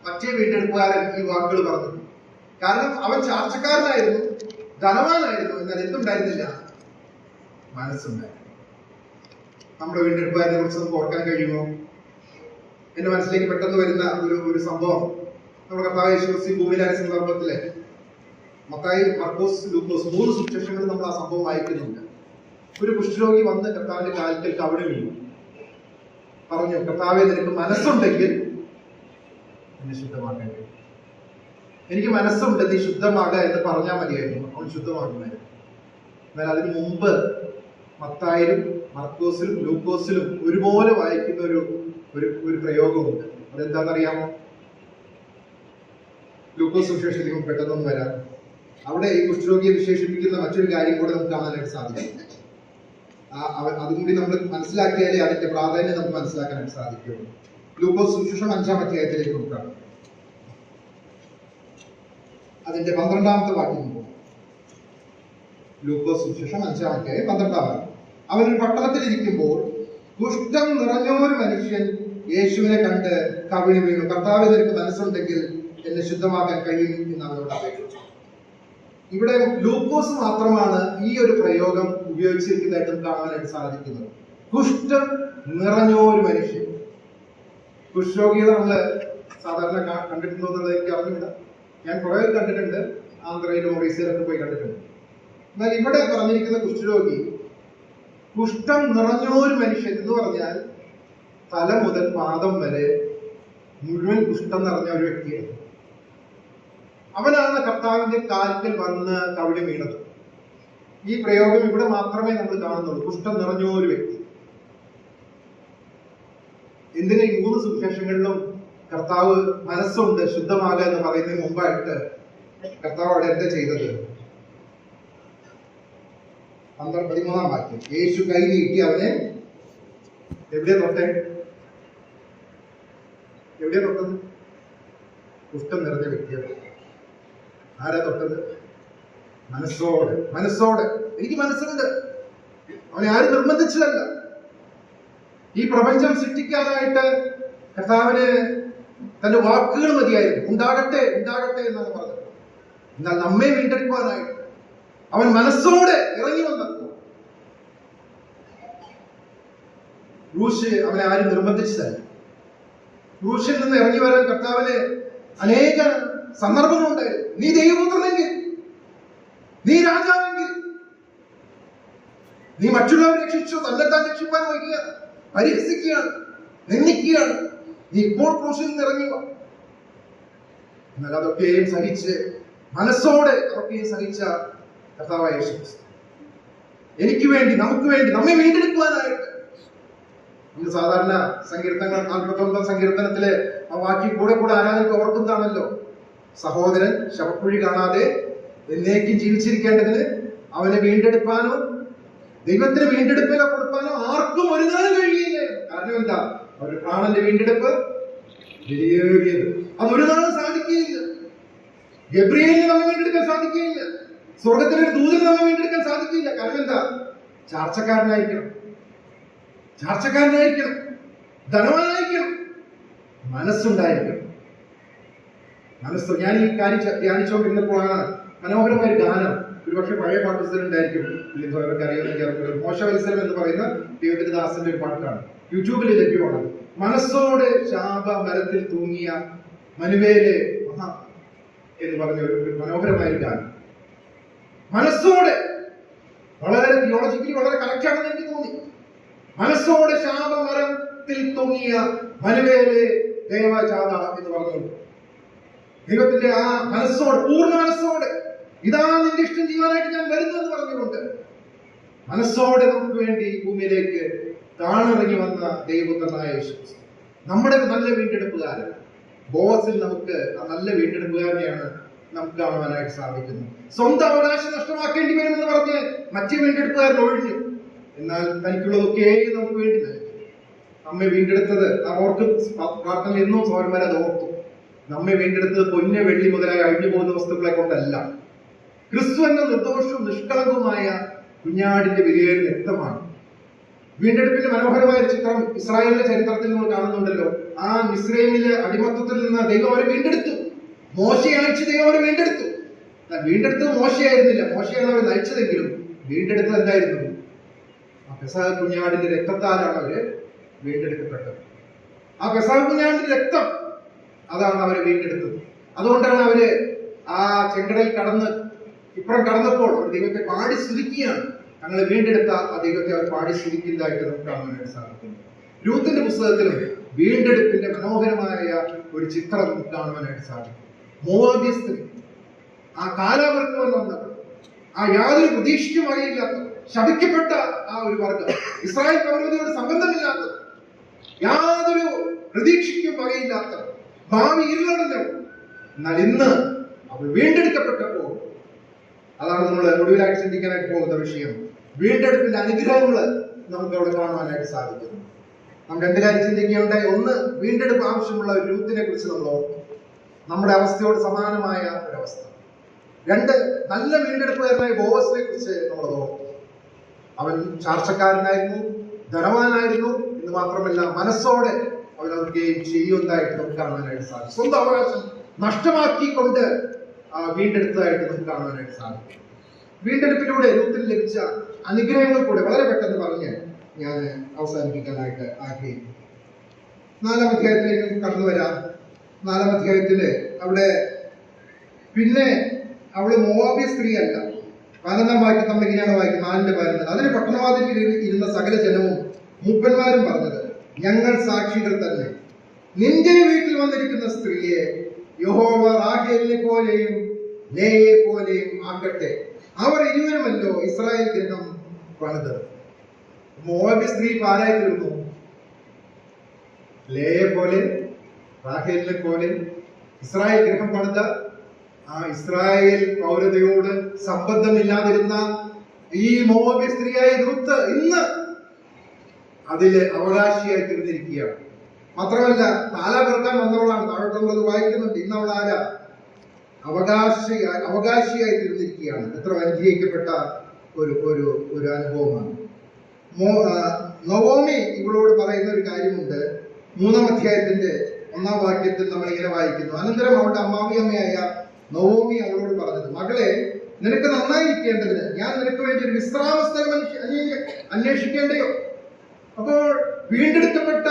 മറ്റേ വീണ്ടെടുപ്പുകാരൻ ഈ വാക്കുകൾ പറഞ്ഞത്. കാരണം അവൻ ചാർച്ചക്കാരനായിരുന്നു, ധനവാനായിരുന്നു, എന്നാൽ എന്തുണ്ടായിരുന്നില്ല? മനസ്സുണ്ടായിരുന്നു. നമ്മുടെ വീണ്ടെടുപ്പുകാരനെ കുറിച്ച് നമുക്ക് ഓർക്കാൻ കഴിയുമോ? എന്റെ മനസ്സിലേക്ക് പെട്ടെന്ന് വരുന്ന ഒരു സംഭവം, നമ്മുടെ കർത്താവ് യേശു ക്രിസ്തു ഭൂമിയിലായ സന്ദർഭത്തിലെ മത്തായി, മർക്കോസ്, ലൂക്കോസ് 3 സുവിശേഷങ്ങളിൽ നമ്മൾ ആ സംഭവം വായിക്കുന്നുണ്ട്. ഒരു കുഷ്ഠരോഗി വന്ന് കർത്താവിന്റെ കാൽക്കൽ കവിണ് വീണു, പറഞ്ഞു, കർത്താവേ, നിനക്ക് മനസ്സുണ്ടെങ്കിൽ എന്നെ ശുദ്ധമാക്കാൻ കഴിയും. എനിക്ക് മനസ്സുണ്ട്, നീ ശുദ്ധമാകുക എന്ന് പറഞ്ഞാൽ മതിയായിരുന്നു, അവൻ ശുദ്ധമാകുമായിരുന്നു. എന്നാൽ അതിനു മുമ്പ് മത്തായിലും മർക്കോസിലും ലൂക്കോസിലും ഒരുപോലെ വായിക്കുന്ന ഒരു പ്രയോഗമുണ്ട്. അതെന്താണെന്നറിയാമോ? ലൂക്കോസ് സുവിശേഷത്തിലേക്ക് പെട്ടെന്നൊന്നും വരാം. അവിടെ ഈ കുഷ്ഠരോഗിയെ വിശേഷിപ്പിക്കുന്ന മറ്റൊരു കാര്യം കൂടെ നമുക്ക് കാണാനായിട്ട് സാധിക്കും. അതും കൂടി നമ്മൾ മനസ്സിലാക്കിയാലേ അതിന്റെ പ്രാധാന്യം നമുക്ക് മനസ്സിലാക്കാനായിട്ട് സാധിക്കുള്ളൂ. ലൂക്കോസ് സുവിശേഷം 5-ാം അധ്യായത്തിലേക്ക് നോക്കാം. അതിന്റെ 12-ാമത്തെ വാക്യം. ലൂക്കോസ് സുവിശേഷം 5-ാം അധ്യായം 12-ാം വാക്യം. അവനൊരു പട്ടണത്തിൽ ഇരിക്കുമ്പോൾ കുഷ്ഠം നിറഞ്ഞൊരു മനുഷ്യൻ യേശുവിനെ കണ്ട് കവിണ് വീണു. കർത്താവേ, നിനക്ക് മനസ്സുണ്ടെങ്കിൽ എന്നെ ശുദ്ധമാക്കാൻ കഴിയും എന്ന് അവനോട് അപേക്ഷിച്ചു. ഇവിടെ ലൂക്കോസ് മാത്രമാണ് ഈ ഒരു പ്രയോഗം ഉപയോഗിച്ചിരിക്കുന്നതായിട്ട് കാണാനായിട്ട് സാധിക്കുന്നത്. കുഷ്ഠം നിറഞ്ഞൊരു മനുഷ്യൻ. കുഷ്ഠരോഗികളെ നമ്മള് സാധാരണ കണ്ടിട്ടുണ്ടോ എന്നുള്ളത് എനിക്ക് അറിഞ്ഞില്ല. ഞാൻ കുറെ കണ്ടിട്ടുണ്ട്, ആന്ധ്രയിലും ഒറീസയിലൊക്കെ പോയി കണ്ടിട്ടുണ്ട്. എന്നാൽ ഇവിടെ പറഞ്ഞിരിക്കുന്ന കുഷ്ഠരോഗി, കുഷ്ഠം നിറഞ്ഞൊരു മനുഷ്യൻ എന്ന് പറഞ്ഞാൽ തല മുതൽ പാദം വരെ മുഴുവൻ കുഷ്ഠം നിറഞ്ഞ ഒരു വ്യക്തിയാണ്. അവനാണ് കർത്താവിന്റെ കാൽക്കൽ വന്ന് കവിണ് വീണത്. ഈ പ്രയോഗം ഇവിടെ മാത്രമേ നമ്മൾ കാണുന്നുള്ളൂ. കുഷ്ഠം നിറഞ്ഞൊരു വ്യക്തി. എന്തിനാ ഈ 3 സുവിശേഷങ്ങളിലും കർത്താവ് മനസ്സുണ്ട്, ശുദ്ധമാകുക എന്ന് പറയുന്നതിന് മുമ്പായിട്ട് കർത്താവ് അവിടെ എന്താ ചെയ്തത്? 13-ാം വാക്യം. യേശു കൈ നീട്ടി അവനെ എവിടെ തൊട്ടേ? എവിടെയാ തൊട്ടത്? കുഷ്ഠം നിറഞ്ഞ വ്യക്തിയാണ്. ആരാ തൊട്ടത്? മനസ്സോടെ. എനിക്ക് മനസ്സുണ്ട്. അവനെ ആരും നിർബന്ധിച്ചതല്ല. ഈ പ്രപഞ്ചം സൃഷ്ടിക്കാനായിട്ട് കർത്താവിന് തന്റെ വാക്കുകൾ മതിയായിരുന്നു. ഉണ്ടാകട്ടെ എന്നാണ് പറഞ്ഞത്. എന്നാൽ നമ്മെ വീണ്ടെടുക്കുവാനായിട്ട് അവൻ മനസ്സോടെ ഇറങ്ങി വന്നപ്പോൾ ക്രൂശ് അവനെ ആരും നിർബന്ധിച്ചതല്ല. ക്രൂശിൽ നിന്ന് ഇറങ്ങി വരാൻ കർത്താവിന് അനേക സന്ദർഭങ്ങളുണ്ടായിരുന്നു. നീ ദൈവപുത്രനെങ്കിൽ, നീ രാജാവെങ്കിൽ, നീ മറ്റുള്ളവരെ രക്ഷിച്ചു, തന്നെത്താൻ രക്ഷിപ്പാൻ വയ്ക്കുക, പരിഹസിക്കുകയാണ്, നിന്ദിക്കുകയാണ്, നീ ഇപ്പോൾ ക്രൂശിൽ നിന്ന് ഇറങ്ങി വാ. എന്നാൽ അതൊക്കെയും സഹിച്ച്, മനസ്സോടെ അതൊക്കെയും സഹിച്ച കർത്താവായ യേശു ക്രിസ്തു. എനിക്ക് വേണ്ടി, നമുക്ക് വേണ്ടി, നമ്മെ വീണ്ടെടുക്കുവാനായിട്ട്. നമ്മൾ സാധാരണ സങ്കീർത്തനങ്ങൾ 49 സങ്കീർത്തനത്തിലെ ആ വാക്യം കൂടെ കൂടെ ആരാധനയ്ക്ക് ഓർക്കുന്നതാണല്ലോ. സഹോദരൻ ശവക്കുഴി കാണാതെ എന്നേക്കും ജീവിച്ചിരിക്കേണ്ടതിന് അവനെ വീണ്ടെടുപ്പാനോ ദൈവത്തിന് വീണ്ടെടുപ്പില കൊടുക്കാനോ ആർക്കും ഒരു നാളും കഴിയില്ല. കാരണം എന്താ? അവരുടെ പ്രാണന്റെ വീണ്ടെടുപ്പ് വിലയേറിയത്. അതൊരു നാളും സാധിക്കുകയില്ല. ഗബ്രിയേലിന് നമ്മെ വീണ്ടെടുക്കാൻ സാധിക്കുകയില്ല. സ്വർഗത്തിലൊരു ദൂതന് നമ്മെ വീണ്ടെടുക്കാൻ സാധിക്കില്ല. കാരണം എന്താ? ചാർച്ചക്കാരനായിരിക്കണം, ധനവാനായിരിക്കണം, മനസ്സുണ്ടായിരിക്കണം. ഞാൻ ഈ കാര്യം ധ്യാനിച്ചുകൊണ്ടിരുന്നപ്പോഴാണ് മനോഹരമായ ഒരു ഗാനം, ഒരുപക്ഷെ പഴയ പാട്ടുണ്ടായിരിക്കും, അവർക്ക് അറിയുമെങ്കിൽ മോശവത്സരം എന്ന് പറയുന്ന ദൈവത്തിന്റെ ദാസന്റെ ഒരു പാട്ടാണ്, യൂട്യൂബിൽ ലഭ്യമാണ്. മനസ്സോടെ ശാപ മരത്തിൽ തൂങ്ങിയ മനുവേലെ എന്ന് പറഞ്ഞ ഒരു മനോഹരമായ ഒരു ഗാനം. മനസ്സോടെ, വളരെ തിയോളജിക്കലി വളരെ കറക്റ്റ് ആണെന്ന് എനിക്ക് തോന്നി. മനസ്സോടെ ശാപമരത്തിൽ തൂങ്ങിയ മനുവേലെ ദേവജാത എന്ന് പറഞ്ഞുകൊണ്ട് ദൈവത്തിന്റെ ആ മനസ്സോടെ, പൂർണ്ണ മനസ്സോടെ, ഇതാ നിന്റെ ഇഷ്ടം ചെയ്യാനായിട്ട് ഞാൻ വരുന്നു എന്ന് പറഞ്ഞുകൊണ്ട് മനസ്സോടെ നമുക്ക് വേണ്ടി ഭൂമിയിലേക്ക് താണിറങ്ങി വന്ന ദൈവപുത്രനായ യേശു, നമ്മുടെ നല്ല വീണ്ടെടുപ്പുകാരൻ. ബോസിൽ നമുക്ക് ആ നല്ല വീണ്ടെടുപ്പുകാരനെയാണ് നമുക്ക് കാണുവാനായിട്ട് സാധിക്കുന്നത്. സ്വന്തം അവകാശം നഷ്ടമാക്കേണ്ടി വരുമെന്ന് പറഞ്ഞ് മറ്റു വീണ്ടെടുപ്പുകാരൻ ഒഴിഞ്ഞു. എന്നാൽ തനിക്കുള്ളതൊക്കെ നമുക്ക് വേണ്ടി നൽകി. നമ്മെ വീണ്ടെടുത്തത് ഓർക്കും. പ്രാർത്ഥന എന്നും സൗരന്മാരെ അത് ഓർത്തു. നമ്മെ വീണ്ടെടുത്തത് പൊന്ന് വെള്ളി മുതലായി അഴിഞ്ഞു പോകുന്ന വസ്തുക്കളെ കൊണ്ടല്ല, ക്രിസ്തു എന്ന നിർദോഷവും നിഷ്കളങ്കവുമായ കുഞ്ഞാടിന്റെ വിലയേറിയ രക്തമാണ്. വീണ്ടെടുപ്പിന്റെ മനോഹരമായ ചിത്രം ഇസ്രായേലിന്റെ ചരിത്രത്തിൽ നമ്മൾ കാണുന്നുണ്ടല്ലോ. ആ മിസ്രൈമിലെ അടിമത്തത്തിൽ നിന്ന് ദൈവം അവരെ വീണ്ടെടുത്തു. മോശയെ അയച്ച് ദൈവം അവരെ വീണ്ടെടുത്തു. വീണ്ടെടുത്തത് മോശയായിരുന്നില്ല, മോശയാണ് അവരെ നയിച്ചതെങ്കിലും വീണ്ടെടുത്തത് എന്തായിരുന്നു? ആ പെസഹ കുഞ്ഞാടിന്റെ രക്തത്താലാണ് അവര് വീണ്ടെടുക്കപ്പെട്ടത്. ആ പെസഹ കുഞ്ഞാടിന്റെ രക്തം, അതാണ് അവരെ വീണ്ടെടുത്തത്. അതുകൊണ്ടാണ് അവര് ആ ചെങ്കടൽ കടന്ന് ഇപ്പുറം കടന്നപ്പോൾ അവർ ദൈവത്തെ പാടി സ്തുതിക്കുകയാണ്. തങ്ങളെ വീണ്ടെടുത്ത ആ ദൈവത്തെ അവർ പാടി സ്തുതിക്കുന്നതായിട്ട് നമുക്ക് കാണാനായിട്ട് സാധിക്കുന്നു. രൂത്തിന്റെ പുസ്തകത്തിലും വീണ്ടെടുപ്പിന്റെ മനോഹരമായ ഒരു ചിത്രം നമുക്ക് കാണുവാനായിട്ട് സാധിക്കും. മോവാബ്യ സ്ത്രീ, ആ കാലാവർത്തവൻ വന്നവർ, ആ യാതൊരു പ്രതീക്ഷയ്ക്കും വകയില്ലാത്തവർ, ശപിക്കപ്പെട്ട ആ ഒരു വർഗം, ഇസ്രായേൽ പൗരതയോട് സംബന്ധമില്ലാത്തവർ, യാതൊരു പ്രതീക്ഷയ്ക്കും വകയില്ലാത്തവർ, ഭാവി ഇരുളടഞ്ഞവർ. എന്നാൽ ഇന്ന് അവർ വീണ്ടെടുക്കപ്പെട്ടപ്പോൾ, അതാണ് നമ്മൾ ഒടുവിലായിട്ട് ചിന്തിക്കാനായിട്ട് പോകുന്ന വിഷയം, വീണ്ടെടുപ്പിന്റെ അനുഗ്രഹങ്ങൾ നമുക്ക് അവിടെ കാണുവാനായിട്ട് സാധിക്കുന്നു. നാം രണ്ട് കാര്യം ചിന്തിക്കുകയുണ്ടായി. ഒന്ന്, വീണ്ടെടുപ്പ് ആവശ്യമുള്ള ഒരു രൂത്തിനെ കുറിച്ച് നമ്മൾ ഓർക്കും, നമ്മുടെ അവസ്ഥയോട് സമാനമായ ഒരവസ്ഥ. രണ്ട്, നല്ല വീണ്ടെടുപ്പുകാരനായ ബോവസിനെ കുറിച്ച് നമ്മൾ ഓർക്കും. അവൻ ചാർച്ചക്കാരനായിരുന്നു, ധനവാനായിരുന്നു എന്ന് മാത്രമല്ല മനസ്സോടെ അവൻ അവർക്കുകയും ചെയ്യുന്നതായിട്ട് നമുക്ക് കാണാനായിട്ട് സാധിക്കും. സ്വന്തം അവകാശം നഷ്ടമാക്കിക്കൊണ്ട് വീണ്ടെടുത്തതായിട്ട് നമുക്ക് കാണാനായിട്ട് സാധിക്കും. വീണ്ടെടുപ്പിലൂടെ രൂത്തിന് ലഭിച്ച അനുഗ്രഹങ്ങൾ കൂടെ വളരെ പെട്ടെന്ന് പറഞ്ഞ് ഞാൻ അവസാനിപ്പിക്കാനായിട്ട് ആഗ്രഹിക്കുന്നു. 4-ാം അധ്യായത്തിലേക്ക് കടന്നു വരാം. 4-ാം അധ്യായത്തില് അവിടെ പിന്നെ അവള് മോവാബ്യ സ്ത്രീയല്ല. 15-ാം വാക്യം നമ്മൾ ഇങ്ങനെയാണ് വായിക്കുന്നത്, 4-ന്റെ 11. അതിന് പട്ടണവാതിൽ ഇരുന്ന സകല ജനവും മൂപ്പന്മാരും പറഞ്ഞത്, ഞങ്ങൾ സാക്ഷികൾ തന്നെ. നിന്റെ വീട്ടിൽ വന്നിരിക്കുന്ന സ്ത്രീയെ യഹോവ റാഹേലിനെ പോലെയും ലേയെ പോലെയും ആക്കട്ടെ. അവർ ഇരുവരുമല്ലോ ഇസ്രായേൽ ഗൃഹം പണിതത്. മോവാബ്യ സ്ത്രീ ആരായി തീർന്നു? ലേയെ പോലെ, റാഹേലിനെ പോലെ ഇസ്രായേൽ ഗൃഹം പണിത ആ ഇസ്രായേൽ പൗരതയോട് സംബന്ധമില്ലാതിരുന്ന ഈ മോവാബ്യ സ്ത്രീയായ രൂത്ത് ഇന്ന് അതില് അവകാശിയായി തീർന്നിരിക്കുകയാണ്. മാത്രമല്ല താല പെറുക്കാൻ വന്നവളാണ്. താഴോട്ട് നമ്മളത് വായിക്കുന്നുണ്ട്. ഇന്ന് അവൾ ആരാ? അവകാശിയായി തീർന്നിരിക്കുകയാണ്. എത്ര അനുഗ്രഹിക്കപ്പെട്ട ഒരു അനുഭവമാണ്. നവോമി ഇവളോട് പറയുന്ന ഒരു കാര്യമുണ്ട്. 3-ാം അധ്യായത്തിന്റെ 1-ാം വാക്യത്തിൽ നമ്മൾ ഇങ്ങനെ വായിക്കുന്നു, അനന്തരം അവളുടെ അമ്മാവിയമ്മയായ നവോമി അവളോട് പറഞ്ഞത്, മകളെ, നിനക്ക് നന്നായിരിക്കേണ്ടതിന് ഞാൻ നിനക്ക് വേണ്ടി ഒരു വിശ്രാമ സ്ഥലം അന്വേഷിക്കേണ്ടയോ? അപ്പോൾ വീണ്ടെടുക്കപ്പെട്ട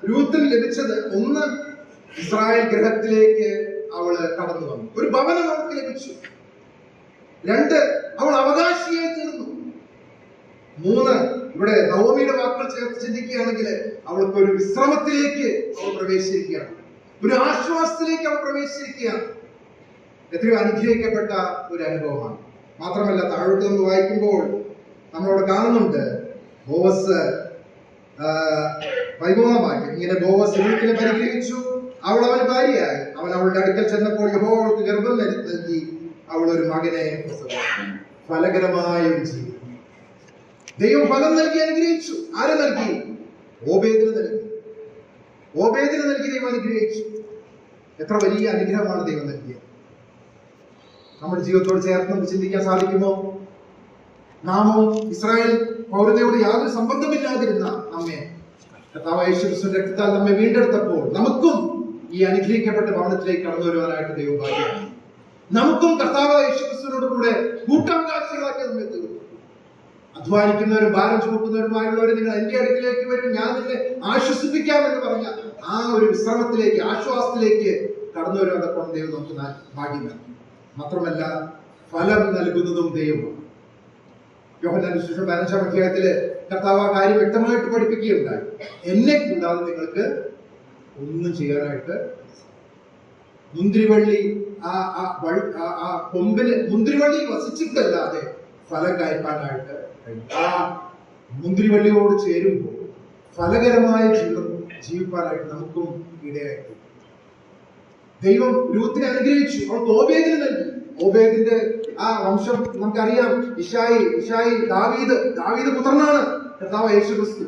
രൂത്തിന് ലഭിച്ചത്, ഒന്ന്, ഇസ്രായേൽ ഗൃഹത്തിലേക്ക് അവള് കടന്നു വന്നു, ഒരു ഭവനം അവൾക്ക് ലഭിച്ചു. 2, അവൾ അവകാശിയായി തീർന്നു. 3, ഇവിടെ നവോമിയുടെ വാക്കുകൾ ചേർത്ത് ചിന്തിക്കുകയാണെങ്കിൽ അവൾക്ക് ഒരു വിശ്രമത്തിലേക്ക് അവൾ പ്രവേശിച്ചിരിക്കുകയാണ്, ഒരു ആശ്വാസത്തിലേക്ക് അവൾ പ്രവേശിച്ചിരിക്കുകയാണ്. എത്രയോ അനുഗ്രഹിക്കപ്പെട്ട ഒരു അനുഭവമാണ്. മാത്രമല്ല താഴോട്ട് നമ്മൾ വായിക്കുമ്പോൾ നമ്മളവിടെ കാണുന്നുണ്ട് ബോവസ് 13-ാം വാക്യം. ഇങ്ങനെ ബോവസ് റൂത്തിനെ പരിഗ്രഹിച്ചു, അവൾ അവന് ഭാര്യയായി. അവൻ അവളുടെ അടുക്കൽ ചെന്നപ്പോൾ യഹോവ അവൾക്ക് ഗർഭം നൽകി, അവൾ ഒരു മകനെ പ്രസവിച്ചു. ഫലകരമായ ഒരു ജീവിതം. ദൈവം ഫലം നൽകി അനുഗ്രഹിച്ചു. ആരെ നൽകി? ഓബേദിന് നൽകി. ഓബേദിന് നൽകി ദൈവം അനുഗ്രഹിച്ചു. എത്ര വലിയ അനുഗ്രഹമാണ് ദൈവം നൽകിയത്. നമ്മുടെ ജീവിതത്തോട് ചേർത്ത് നമുക്ക് ചിന്തിക്കാൻ സാധിക്കുമോ? നാമോ ഇസ്രായേൽ പൗരതയോട് യാതൊരു സംബന്ധമില്ലാതിരുന്ന നമ്മെ കർത്താവായ യേശുക്രിസ്തുവിന്റെ രക്തത്താൽ നമ്മെ വീണ്ടെടുത്തപ്പോൾ നമുക്കും ഈ അനുഗ്രഹിക്കപ്പെട്ട ഭവനത്തിലേക്ക് കടന്നു വരുവാനായിട്ട് ദൈവം ഭാഗ്യമാണ്. നമുക്കും കർത്താവായ യേശുക്രിസ്തുവിനോട് കൂടെ കൂട്ടവകാശികളാക്കി നമ്മെ തീർന്നു. അധ്വാനിക്കുന്നവരും ഭാരം ചുമക്കുന്നവരുമായുള്ളവർ നിങ്ങൾ എന്റെ അടുക്കിലേക്ക് വരും, ഞാൻ നിന്നെ ആശ്വസിപ്പിക്കാം എന്ന് പറഞ്ഞ ആ ഒരു വിശ്രമത്തിലേക്ക്, ആശ്വാസത്തിലേക്ക് കടന്നു വരുവാനപ്പോൾ ദൈവം നമുക്ക് ഭാഗ്യം നൽകി. മാത്രമല്ല ഫലം നൽകുന്നതും ദൈവമാണ്. യോഹന്നാന്റെ സുവിശേഷം 15-ാം അധ്യായത്തില് കർത്താവ് ആ കാര്യം വ്യക്തമായിട്ട് പഠിപ്പിക്കുകയുണ്ടായി. എന്നെ കൂടാതെ നിങ്ങൾക്ക് ഒന്നും ചെയ്യാനായിട്ട്, മുന്തിരിവള്ളി ആ കൊമ്പിന് മുന്തിരിവള്ളി വസിച്ചിട്ടല്ലാതെ ഫലം കായ്പാനായിട്ട് ആ മുന്തിരിവള്ളിയോട് ചേരുമ്പോൾ ഫലകരമായ ജീവിതം ജീവിപ്പാനായിട്ട് നമുക്കും ഇടയായിട്ട് ദൈവം രൂത്തിനെ അനുഗ്രഹിച്ചു. അവൾക്ക് ഓബേദിനെ നൽകി. ഓബേദിന്റെ ആ വംശം നമുക്കറിയാം. ഇശായി ദാവീദ് പുത്രനാണ് കർത്താവ് യേശുക്രിസ്തു.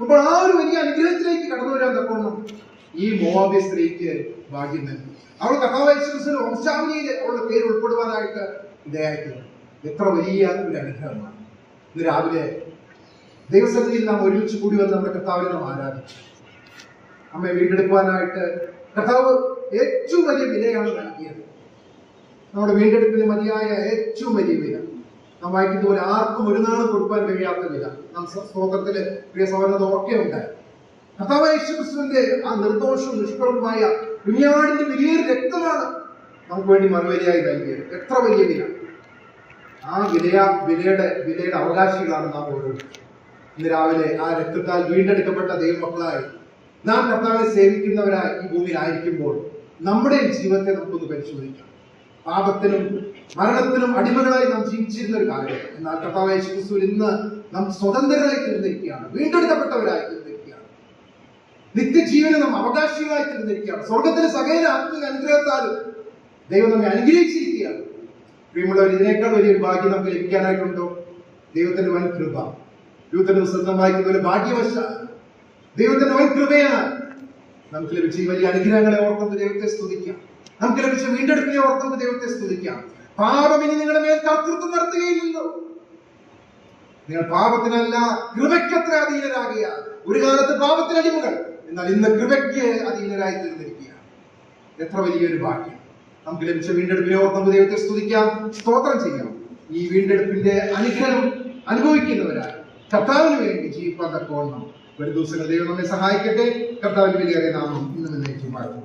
അപ്പോൾ ആ ഒരു വലിയ അനുഗ്രഹത്തിലേക്ക് കടന്നു വരാൻ തക്കോണം ഈ മോവാബ്യ സ്ത്രീക്ക് ഭാഗ്യം നൽകി. അവൾ കർത്താവ് യേശുക്രിസ്തുവിന്റെ വംശാവലിയിൽ അവളുടെ പേര് ഉൾപ്പെടുവാനായിട്ട് ഇടയായിട്ടുണ്ട്. എത്ര വലിയ ഒരു അനുഗ്രഹമാണ്. ഇന്ന് രാവിലെ ദൈവസന്നിധിയിൽ നാം ഒരുമിച്ച് കൂടി വന്ന് നമ്മുടെ കർത്താവിനെ നാം ആരാധിച്ചു. നമ്മെ വീണ്ടെടുക്കുവാനായിട്ട് കർത്താവ് ഏറ്റവും വലിയ വിലയാണ് നൽകിയത്. നമ്മുടെ വീണ്ടെടുപ്പിന് മതിയായ ഏറ്റവും വലിയ വില നാം വായിക്കുന്ന പോലെ ആർക്കും ഒരു നാളും കൊടുക്കാൻ കഴിയാത്ത വില നാം സ്തോത്രത്തില് പ്രിയ സഹോദരൻ ഓർക്കുകയുണ്ടായി. കർത്താവ് യേശുക്രിസ്തുവിന്റെ ആ നിർദോഷവും നിഷ്കളങ്കമായ കുഞ്ഞാടിന്റെ വലിയൊരു രക്തമാണ് നമുക്ക് വേണ്ടി മറുപടിയായി നൽകിയത്. എത്ര വലിയ വില! ആ വിലയുടെ അവകാശികളാണ് നാം ഓരോരുത്തരും. ഇന്ന് രാവിലെ ആ രക്തത്താൽ വീണ്ടെടുക്കപ്പെട്ട ദൈവമക്കളായി നാം കർത്താവിനെ സേവിക്കുന്നവരായി ഈ ഭൂമിയിലായിരിക്കുമ്പോൾ നമ്മുടെ ജീവിതത്തെ നമുക്കൊന്ന് പരിശോധിക്കാം. പാപത്തിനും മരണത്തിനും അടിമകളായി നാം ജീവിച്ചിരുന്ന ഒരു കാലം. എന്നാൽ കർത്താവ് യേശുക്രിസ്തു ഇന്ന് നാം സ്വതന്ത്രരായി തീർന്നിരിക്കുകയാണ്, വീണ്ടെടുക്കപ്പെട്ടവരായി തീർന്നിരിക്കുകയാണ്, നിത്യജീവനെ നാം അവകാശികളായി തീർന്നിരിക്കുകയാണ്. സ്വർഗത്തിലെ സകല ആത്മീയ അനുഗ്രഹത്താലും ദൈവം നമ്മെ അനുഗ്രഹിച്ചിരിക്കുകയാണ്. പ്രിയമുള്ളവർ, ഇതിനേക്കാൾ വലിയൊരു ഭാഗ്യം നമുക്ക് ലഭിക്കാനായിട്ടുണ്ടോ? ദൈവത്തിന്റെ വൻ കൃപ. ദൈവത്തിന്റെ പുസ്തകം വായിക്കുന്ന ഒരു ഭാഗ്യവശാൽ ദൈവത്തിന്റെ വൻ കൃപയാണ് നമുക്ക് ലഭിച്ച ഈ വലിയ അനുഗ്രഹങ്ങളെ ഓർക്കുന്നത് ദൈവത്തെ സ്തുതിക്കാം. നമുക്ക് ലഭിച്ച വീണ്ടെടുപ്പിനെ ഓർക്കുന്നത് ദൈവത്തെ സ്തുതിക്കാം. പാപം ഇനി നിങ്ങളുടെ മേൽ കർത്തൃത്വം നടത്തുകയില്ലല്ലോ. നിങ്ങൾ പാപത്തിനല്ല കൃപയ്ക്കത്ര അധീനരാകുകയാണ്. ഒരു കാലത്ത് പാപത്തിന് അടിമകൾ, എന്നാൽ ഇന്ന് കൃപയ്ക്ക് അധീനരായി തീർന്നിരിക്കുകയാണ്. എത്ര വലിയൊരു ഭാഗ്യം! നമുക്ക് ലഭിച്ച വീണ്ടെടുപ്പിനെ ഓർത്ത് ദൈവത്തെ സ്തുതിക്കാം, സ്തോത്രം ചെയ്യാം. ഈ വീണ്ടെടുപ്പിന്റെ അനുഗ്രഹം അനുഭവിക്കുന്നവരായി കർത്താവിന് വേണ്ടി ജീവിക്കാൻ തക്കവണ്ണം വരും ദിവസങ്ങൾ ദൈവം നമ്മെ സഹായിക്കട്ടെ. കർത്താവിന്റെ വലിയ നാമം ഇന്നും എന്നേക്കും വാഴ്ത്തും.